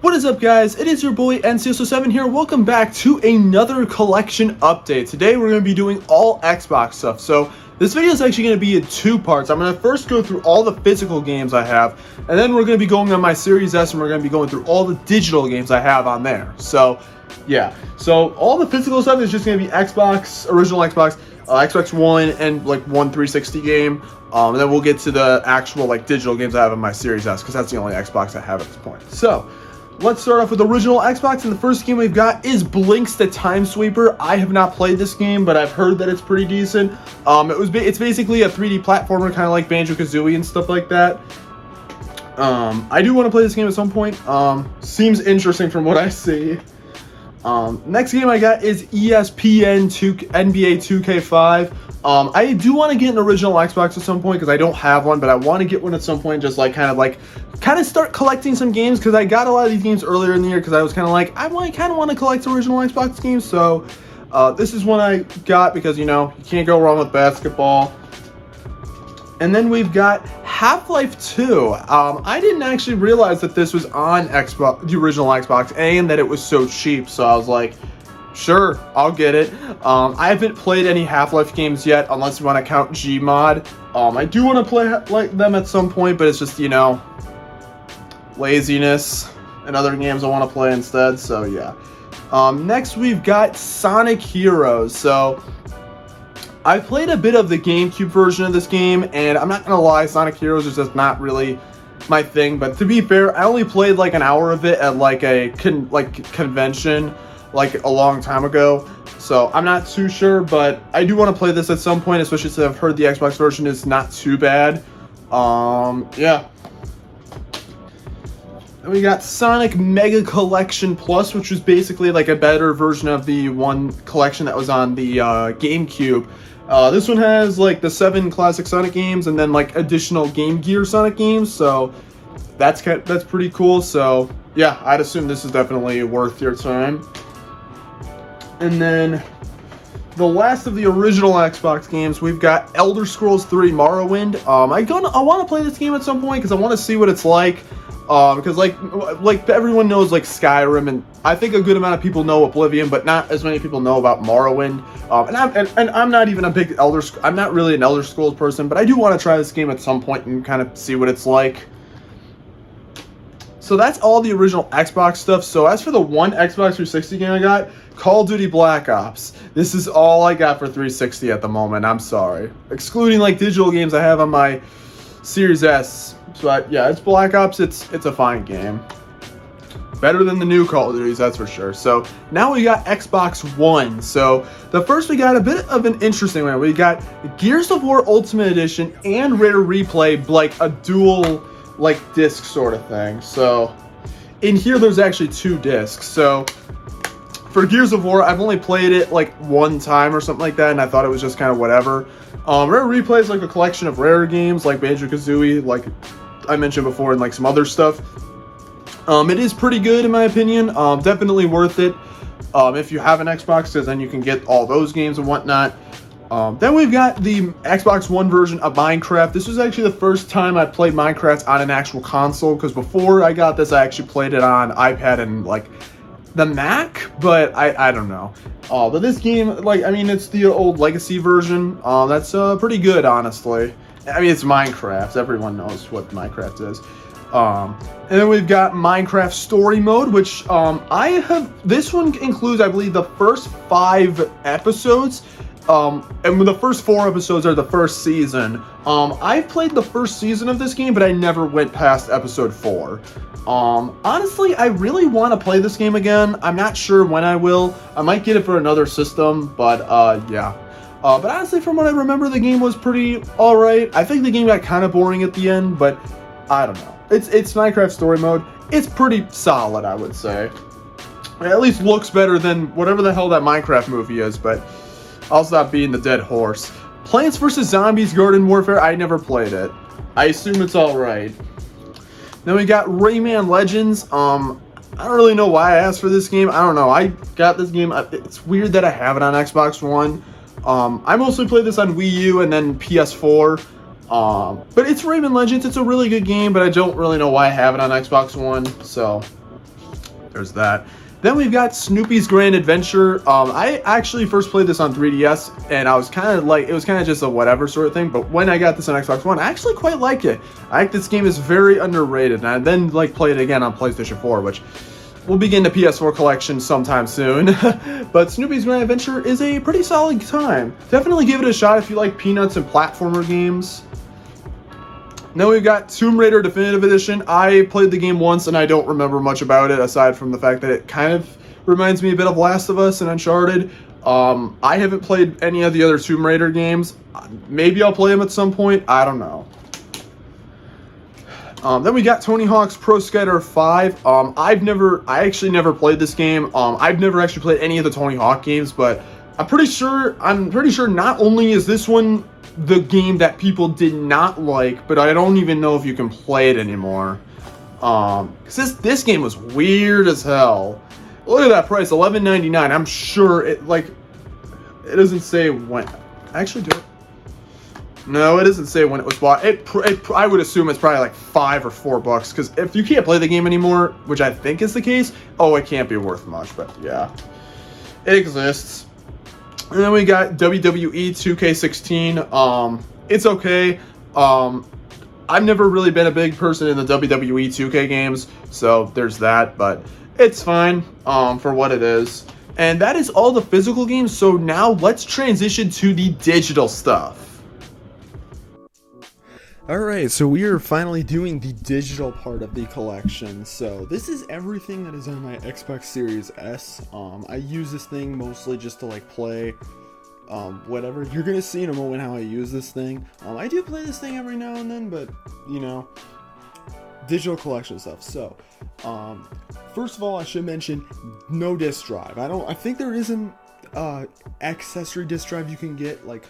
What is up, guys? It is your boy NCSO7 here. Welcome back to another collection update. Today we're going to be doing all Xbox stuff. So this video is actually going to be in two parts. I'm going to first go through all the physical games I have, and then we're going to be going on my Series S, and we're going to be going through all the digital games I have on there. So yeah, so all the physical stuff is just going to be Xbox, original Xbox, Xbox One, and like one 360 game. And then we'll get to the actual like digital games I have on my Series S, because that's the only Xbox I have at this point. So let's start off with the original Xbox, and the first game we've got is Blinx the Time Sweeper. I have not played this game, but I've heard that it's pretty decent. It's basically a 3D platformer, kind of like Banjo-Kazooie and stuff like that. I do want to play this game at some point. Seems interesting from what I see. Next game I got is ESPN NBA 2K5. I do want to get an original Xbox at some point because I don't have one, but I want to get one at some point, just like kind of start collecting some games, because I got a lot of these games earlier in the year because I was kind of like, I kind of want to collect original Xbox games. So this is one I got because, you know, you can't go wrong with basketball. And then we've got Half-Life 2. I didn't actually realize that this was on Xbox, the original Xbox, and that it was so cheap. So I was like, sure, I'll get it. I haven't played any Half-Life games yet, unless you want to count Gmod. I do want to play like them at some point, but it's just, you know, laziness and other games I want to play instead. So yeah. Next we've got Sonic Heroes. So I played a bit of the GameCube version of this game, and I'm not gonna lie, Sonic Heroes is just not really my thing. But to be fair, I only played like an hour of it at like a convention like a long time ago, so I'm not too sure, but I do want to play this at some point, especially since I've heard the Xbox version is not too bad. Yeah. And we got Sonic Mega Collection Plus, which was basically like a better version of the one collection that was on the GameCube. This one has like the 7 classic Sonic games and then like additional Game Gear Sonic games, so that's pretty cool. So yeah, I'd assume this is definitely worth your time. And then the last of the original Xbox games, we've got Elder Scrolls 3 Morrowind. I want to play this game at some point because I want to see what it's like. Because like everyone knows like Skyrim, and I think a good amount of people know Oblivion, but not as many people know about Morrowind. And I'm not even a big I'm not really an Elder Scrolls person, but I do want to try this game at some point and kind of see what it's like. So that's all the original Xbox stuff. So as for the one Xbox 360 game I got, Call of Duty Black Ops. This is all I got for 360 at the moment. I'm sorry, excluding like digital games I have on my Series S. But yeah, it's Black Ops. It's a fine game. Better than the new Call of Duties, that's for sure. So now we got Xbox One. So the first we got a bit of an interesting one. We got Gears of War Ultimate Edition and Rare Replay, like a dual like disc sort of thing. So in here there's actually 2 discs. So for Gears of War, I've only played it like one time or something like that, and I thought it was just kind of whatever. Rare Replay is like a collection of rare games like Banjo-Kazooie, like I mentioned before, and like some other stuff. It is pretty good in my opinion. Definitely worth it if you have an Xbox, because then you can get all those games and whatnot. Then we've got the Xbox One version of Minecraft. This was actually the first time I played Minecraft on an actual console, because before I got this, I actually played it on iPad and like the Mac, but I don't know. But this game, like, I mean, it's the old Legacy version. That's pretty good, honestly. I mean, it's Minecraft. Everyone knows what Minecraft is. And then we've got Minecraft Story Mode, which this one includes, I believe, the first 5 episodes. And the first 4 episodes are the first season. I've played the first season of this game, but I never went past episode 4. Honestly, I really want to play this game again. I'm not sure when I will. I might get it for another system, but yeah. But honestly, from what I remember, the game was pretty alright. I think the game got kind of boring at the end, but I don't know. It's Minecraft Story Mode. It's pretty solid, I would say. It at least looks better than whatever the hell that Minecraft movie is, but I'll stop being the dead horse. Plants vs. Zombies Garden Warfare, I never played it. I assume it's alright. Then we got Rayman Legends. I don't really know why I asked for this game. I don't know. I got this game. It's weird that I have it on Xbox One. I mostly played this on Wii U and then PS4. But it's Rayman Legends. It's a really good game, but I don't really know why I have it on Xbox One. So There's that. Then we've got Snoopy's Grand Adventure. I actually first played this on 3DS, and I was kind of like, it was kind of just a whatever sort of thing. But when I got this on Xbox One, I actually quite like it. I think this game is very underrated, and I then like played it again on PlayStation 4, which we'll begin the PS4 collection sometime soon. But Snoopy's Grand Adventure is a pretty solid time. Definitely give it a shot if you like Peanuts and platformer games. Now we've got Tomb Raider Definitive Edition. I played the game once and I don't remember much about it aside from the fact that it kind of reminds me a bit of Last of Us and Uncharted. I haven't played any of the other Tomb Raider games. Maybe I'll play them at some point. I don't know. Then we got Tony Hawk's Pro Skater 5. I actually never played this game. I've never actually played any of the Tony Hawk games, but I'm pretty sure not only is this one the game that people did not like, but I don't even know if you can play it anymore. Cause this game was weird as hell. Look at that price, $11.99. I'm sure it doesn't say when. Actually, do it. No, it doesn't say when it was bought. I would assume it's probably like $5 or $4. Because if you can't play the game anymore, which I think is the case, it can't be worth much. But yeah, it exists. And then we got WWE 2K16. It's okay. I've never really been a big person in the WWE 2K games, so there's that. But it's fine for what it is. And that is all the physical games. So now let's transition to the digital stuff. Alright, so we are finally doing the digital part of the collection. So this is everything that is on my Xbox Series S. I use this thing mostly just to like play whatever. You're gonna see in a moment how I use this thing. I do play this thing every now and then, but you know, digital collection stuff. So first of all, I should mention no disk drive. I think there is an accessory disk drive you can get, like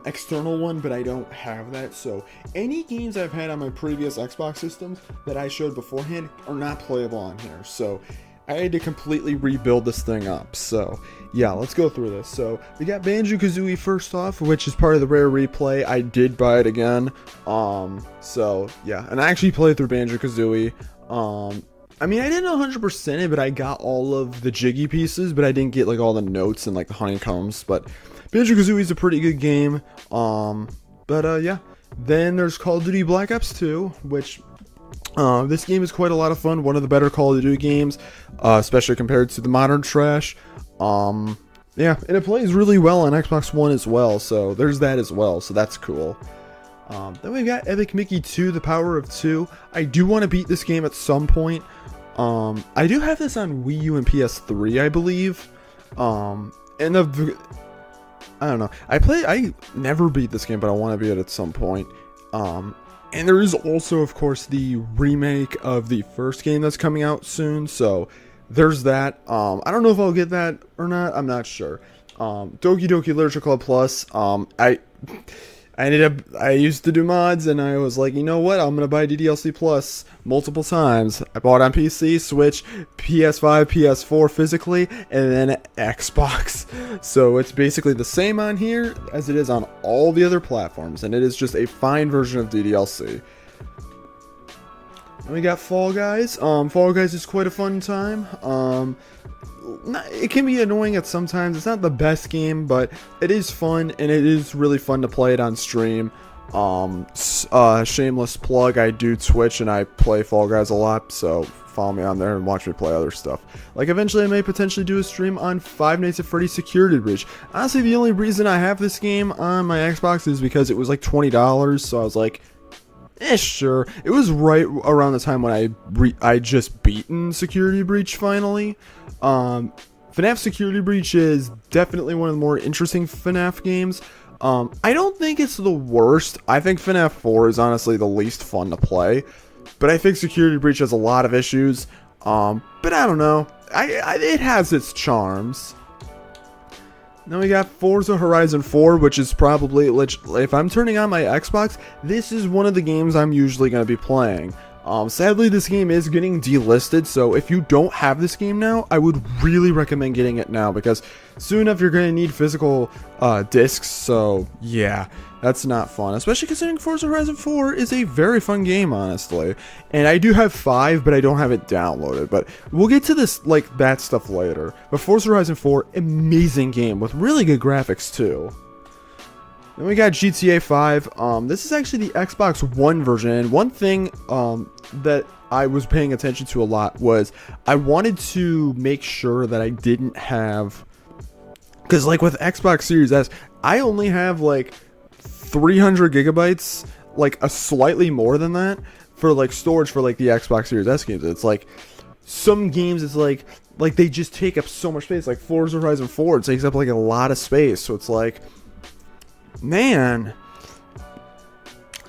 external one, but I don't have that. So any games I've had on my previous Xbox systems that I showed beforehand are not playable on here. So I had to completely rebuild this thing up. So yeah, let's go through this. So we got Banjo-Kazooie first off, which is part of the rare replay. I did buy it again. So yeah, and I actually played through Banjo-Kazooie. I mean, I didn't 100% it, but I got all of the jiggy pieces, but I didn't get like all the notes and like the honeycombs. But Banjo-Kazooie is a pretty good game. Yeah. Then there's Call of Duty Black Ops 2, which this game is quite a lot of fun. One of the better Call of Duty games, especially compared to the modern trash. Yeah, and it plays really well on Xbox One as well. So there's that as well. So that's cool. Then we've got Epic Mickey 2, The Power of 2. I do want to beat this game at some point. I do have this on Wii U and PS3, I believe. And I don't know. I never beat this game, but I want to beat it at some point. And there is also, of course, the remake of the first game that's coming out soon. So there's that. I don't know if I'll get that or not. I'm not sure. Doki Doki Literature Club Plus. I used to do mods, and I was like, you know what, I'm going to buy DDLC Plus multiple times. I bought on PC, Switch, PS5, PS4 physically, and then Xbox. So it's basically the same on here as it is on all the other platforms, and it is just a fine version of DDLC. And we got Fall Guys. Fall Guys is quite a fun time. It can be annoying at sometimes. It's not the best game, but it is fun, and it is really fun to play it on stream. Shameless plug, I do Twitch and I play Fall Guys a lot, so follow me on there and watch me play other stuff. Like eventually I may potentially do a stream on Five Nights at Freddy's Security Breach. Honestly, the only reason I have this game on my Xbox is because it was like $20, so I was like, sure. It was right around the time when I just beaten Security Breach finally. FNAF Security Breach is definitely one of the more interesting FNAF games. I don't think it's the worst. I think FNAF 4 is honestly the least fun to play, but I think Security Breach has a lot of issues. But I don't know. It has its charms. Then we got Forza Horizon 4, which is probably, if I'm turning on my Xbox, this is one of the games I'm usually going to be playing. Sadly, this game is getting delisted, so if you don't have this game now, I would really recommend getting it now, because soon enough you're going to need physical discs, so yeah. That's not fun, especially considering Forza Horizon 4 is a very fun game, honestly. And I do have 5, but I don't have it downloaded. But we'll get to this, like, that stuff later. But Forza Horizon 4, amazing game with really good graphics, too. Then we got GTA 5. This is actually the Xbox One version. And one thing that I was paying attention to a lot was I wanted to make sure that I didn't have... Because, like, with Xbox Series S, I only have, like, 300 gigabytes, like, a slightly more than that, for, like, storage for, like, the Xbox Series S games. It's, like, some games, it's, like, they just take up so much space. Like, Forza Horizon 4, it takes up, like, a lot of space. So it's, like, man,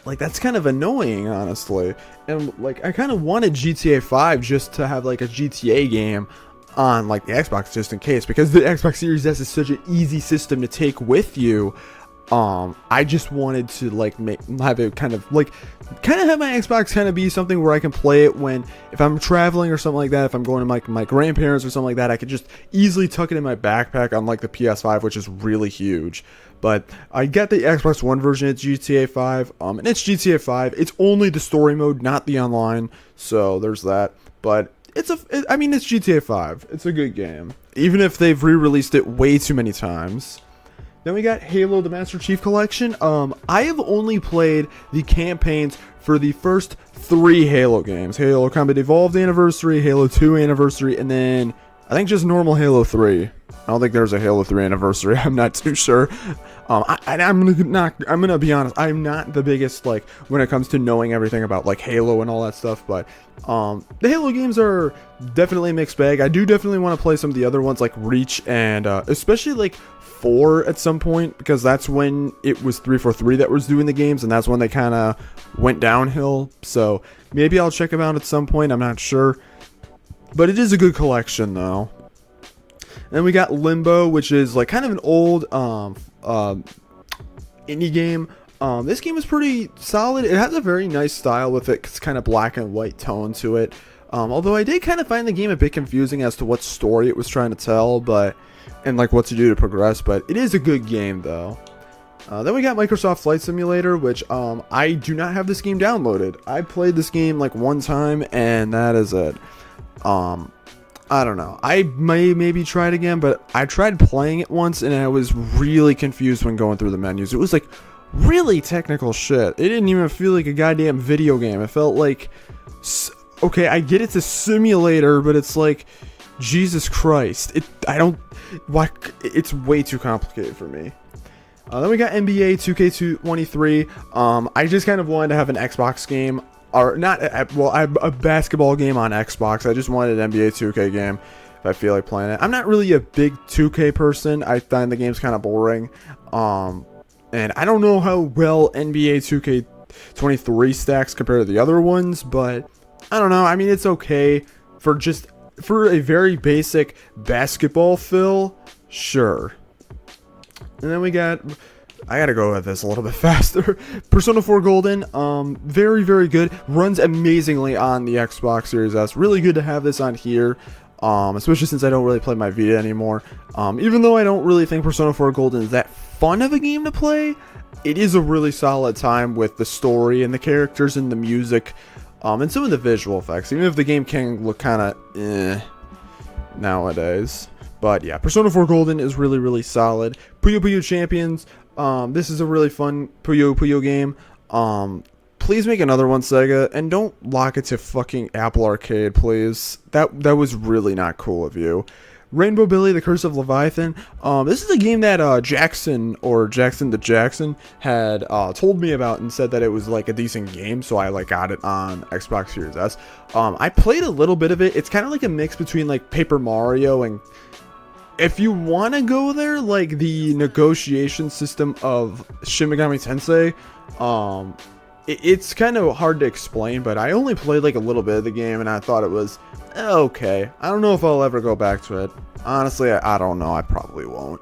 like, that's kind of annoying, honestly. And, like, I kind of wanted GTA 5 just to have, like, a GTA game on, like, the Xbox just in case, because the Xbox Series S is such an easy system to take with you. I just wanted to, like, have it kind of have my Xbox kind of be something where I can play it when, if I'm traveling or something like that, if I'm going to my grandparents or something like that, I could just easily tuck it in my backpack on, like, the PS5, which is really huge. But I get the Xbox One version, it's GTA 5, and it's GTA 5, it's only the story mode, not the online, so there's that. But it's GTA 5, it's a good game, even if they've re-released it way too many times. Then we got Halo the Master Chief Collection. I have only played the campaigns for the first 3 Halo games. Halo Combat Evolved Anniversary, Halo 2 Anniversary, and then I think just normal Halo 3. I don't think there's a Halo 3 Anniversary. I'm not too sure. I'm gonna be honest. I'm not the biggest, like, when it comes to knowing everything about, like, Halo and all that stuff. But the Halo games are definitely a mixed bag. I do definitely want to play some of the other ones, like Reach and especially, like, 4 at some point, because that's when it was 343 that was doing the games, and that's when they kind of went downhill. So maybe I'll check them out at some point. I'm not sure, but it is a good collection though. And then we got Limbo, which is, like, kind of an old indie game. This game is pretty solid. It has a very nice style with it. It's kind of black and white tone to it. Although I did kind of find the game a bit confusing as to what story it was trying to tell, and, like, what to do to progress, but it is a good game though. Then we got Microsoft Flight Simulator, which I do not have this game downloaded. I played this game, like, one time, and that is it. I don't know. I may maybe try it again, but I tried playing it once, and I was really confused when going through the menus. It was, like, really technical shit. It didn't even feel like a goddamn video game. It felt like, okay, I get it's a simulator, but it's like, Jesus Christ. It's way too complicated for me. Then we got NBA 2K23. I just kind of wanted to have an Xbox game, or not, a basketball game on Xbox. I just wanted an NBA 2K game if I feel like playing it. I'm not really a big 2K person. I find the game's kind of boring. And I don't know how well NBA 2K23 stacks compared to the other ones, but I don't know. I mean, it's okay for a very basic basketball fill, sure. And then we got, I gotta go with this a little bit faster. Persona 4 Golden, very, very good. Runs amazingly on the Xbox Series S. Really good to have this on here, especially since I don't really play my Vita anymore. Even though I don't really think Persona 4 Golden is that fun of a game to play, it is a really solid time with the story and the characters and the music. And some of the visual effects, even if the game can look kind of nowadays. But yeah, Persona 4 Golden is really, really solid. Puyo Puyo Champions, this is a really fun Puyo Puyo game. Please make another one, Sega, and don't lock it to fucking Apple Arcade, please. That was really not cool of you. Rainbow Billy, The Curse of Leviathan. This is a game that Jackson the Jackson had told me about and said that it was, like, a decent game, so I, like, got it on Xbox Series S. I played a little bit of it. It's kind of like a mix between, like, Paper Mario and, if you want to go there, like, the negotiation system of Shin Megami Tensei. It's kind of hard to explain, but I only played, like, a little bit of the game, and I thought it was okay. I don't know if I'll ever go back to it. Honestly, I don't know. I probably won't.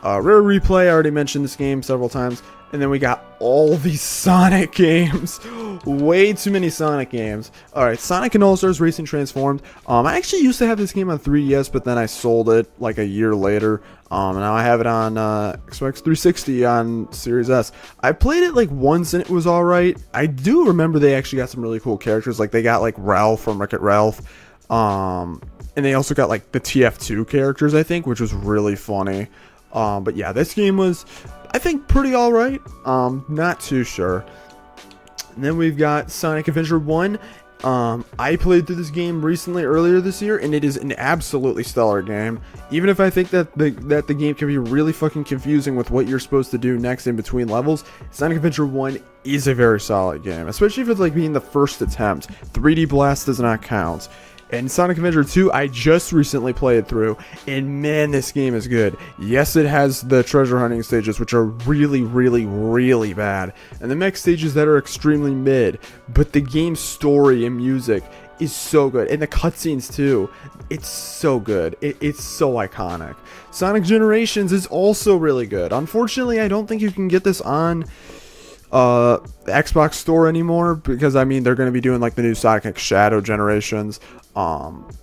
Rare Replay, I already mentioned this game several times. And then we got all these Sonic games. Way too many Sonic games. Alright, Sonic and All-Stars Racing Transformed. I actually used to have this game on 3DS, but then I sold it like a year later. Now I have it on Xbox 360 on Series S. I played it like once and it was alright. I do remember they actually got some really cool characters. Like they got like Ralph from Wreck-It Ralph. And they also got like the TF2 characters, I think, which was really funny. But yeah, this game was, I think, pretty alright. Not too sure. And then we've got Sonic Adventure 1. I played through this game recently, earlier this year, and it is an absolutely stellar game. Even if I think that the game can be really fucking confusing with what you're supposed to do next in between levels, Sonic Adventure 1 is a very solid game. Especially if it's like being the first attempt. 3D Blast does not count. And Sonic Adventure 2, I just recently played through, and man, this game is good. Yes, it has the treasure hunting stages, which are really, really, really bad, and the mech stages that are extremely mid, but the game's story and music is so good, and the cutscenes too. It's so good. It's so iconic. Sonic Generations is also really good. Unfortunately, I don't think you can get this on the Xbox store anymore, because I mean they're going to be doing like the new Sonic X Shadow Generations,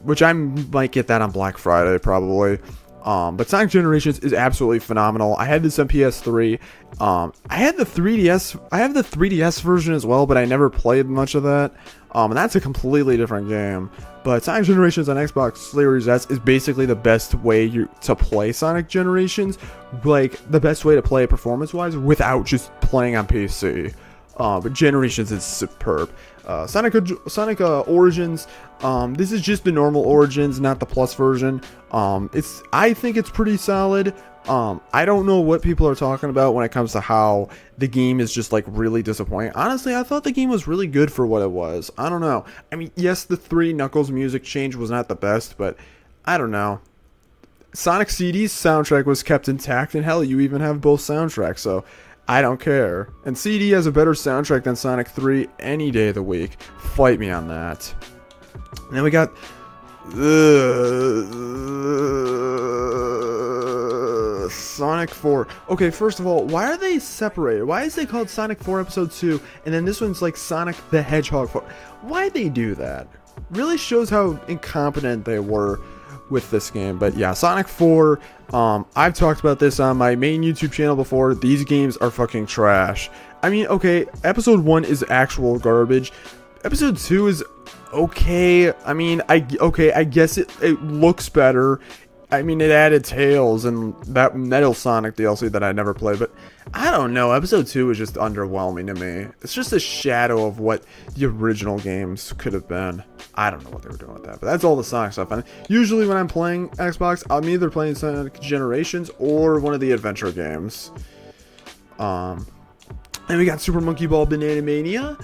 which I might get that on Black Friday probably. But Sonic Generations is absolutely phenomenal. I had this on PS3. I had the 3DS. I have the 3DS version as well, but I never played much of that. And that's a completely different game. But Sonic Generations on Xbox Series S is basically the best way to play Sonic Generations. Like, the best way to play it performance-wise without just playing on PC. But Generations is superb. Sonic Origins, this is just the normal Origins, not the Plus version. I think it's pretty solid. I don't know what people are talking about when it comes to how the game is just like really disappointing. Honestly, I thought the game was really good for what it was. I don't know. I mean, yes, the 3 Knuckles music change was not the best, but I don't know. Sonic CD's soundtrack was kept intact, and hell, you even have both soundtracks, so I don't care. And CD has a better soundtrack than Sonic 3 any day of the week. Fight me on that. And then we got Sonic 4. Okay, first of all, why are they separated? Why is it called Sonic 4 Episode 2, and then this one's like Sonic the Hedgehog 4? Why'd they do that? Really shows how incompetent they were with this game. But yeah, Sonic 4, I've talked about this on my main YouTube channel before. These games are fucking trash. I mean, okay, Episode 1 is actual garbage. Episode 2 is okay. I mean, I guess it looks better. I mean, it added Tails and that Metal Sonic DLC that I never played, but I don't know. Episode 2 is just underwhelming to me. It's just a shadow of what the original games could have been. I don't know what they were doing with that, but that's all the Sonic stuff. And usually when I'm playing Xbox, I'm either playing Sonic Generations or one of the adventure games. And we got Super Monkey Ball Banana Mania.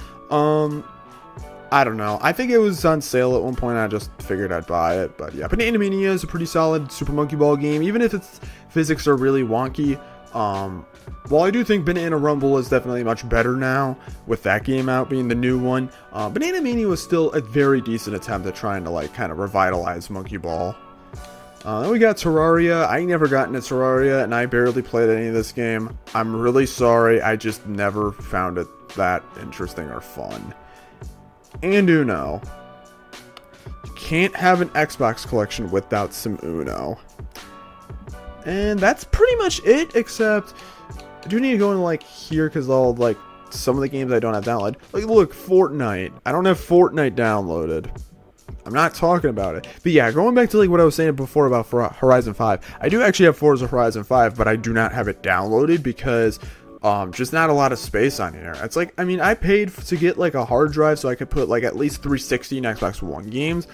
I don't know. I think it was on sale at one point. I just figured I'd buy it. But yeah, Banana Mania is a pretty solid Super Monkey Ball game, even if its physics are really wonky. While I do think Banana Rumble is definitely much better now, with that game out being the new one, Banana Mania was still a very decent attempt at trying to like kind of revitalize Monkey Ball. Then we got Terraria. I never got into Terraria, and I barely played any of this game. I'm really sorry. I just never found it that interesting or fun. And Uno. You can't have an Xbox collection without some Uno. And that's pretty much it, except I do need to go into like here because all like some of the games I don't have downloaded. Like look, Fortnite. I don't have Fortnite downloaded. I'm not talking about it. But yeah, going back to like what I was saying before about Horizon 5. I do actually have Forza Horizon 5, but I do not have it downloaded because just not a lot of space on here. It's like, I mean, I paid to get like a hard drive so I could put like at least 360 and Xbox One games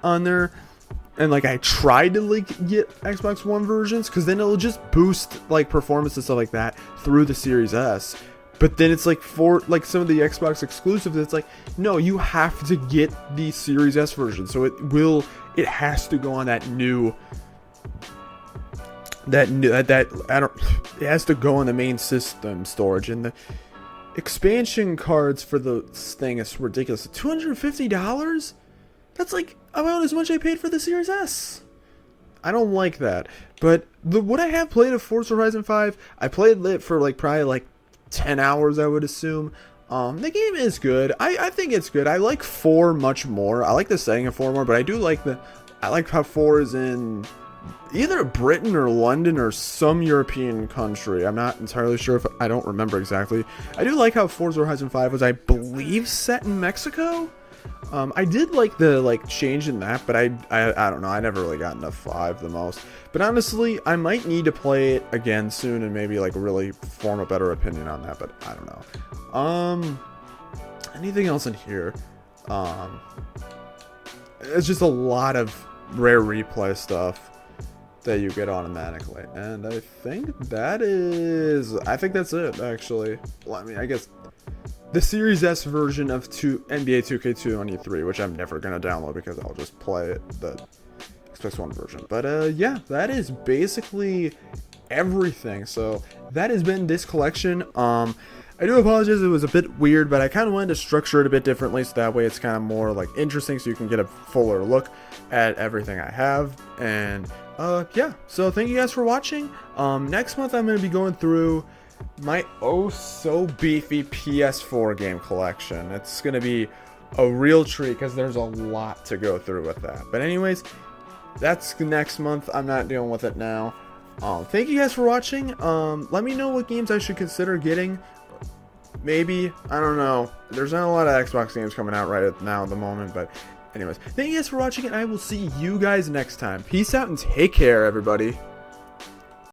on there. And like I tried to like get Xbox One versions because then it'll just boost like performance and stuff like that through the Series S. But then it's like for like some of the Xbox exclusives, it's like, no, you have to get the Series S version. So it has to go on that new it has to go on the main system storage, and the expansion cards for the thing is ridiculous. $250? That's like about as much I paid for the Series S. I don't like that. But what I have played of Forza Horizon 5, I played it for like probably like 10 hours, I would assume. The game is good. I think it's good. I like 4 much more. I like the setting of 4 more, but I like how 4 is in either Britain or London or some European country. I'm not entirely sure, if I don't remember exactly. I do like how Forza Horizon 5 was, I believe, set in Mexico. I did like the change in that, but I don't know. I never really got into 5 the most. But honestly, I might need to play it again soon and maybe like really form a better opinion on that. But I don't know. Anything else in here? It's just a lot of rare replay stuff that you get automatically, and I think that's it actually. Well, I mean, I guess the Series S version of NBA 2K23, which I'm never gonna download because I'll just play it the Xbox One version. But yeah, that is basically everything. So that has been this collection. I do apologize, it was a bit weird, but I kind of wanted to structure it a bit differently, so that way it's kind of more like interesting, so you can get a fuller look at everything I have. And yeah, so thank you guys for watching. Next month I'm going to be going through my oh so beefy PS4 game collection. It's going to be a real treat because there's a lot to go through with that. But anyways, that's next month. I'm not dealing with it now. Thank you guys for watching. Let me know what games I should consider getting. Maybe, I don't know. There's not a lot of Xbox games coming out right now at the moment, but anyways, thank you guys for watching, and I will see you guys next time. Peace out and take care, everybody.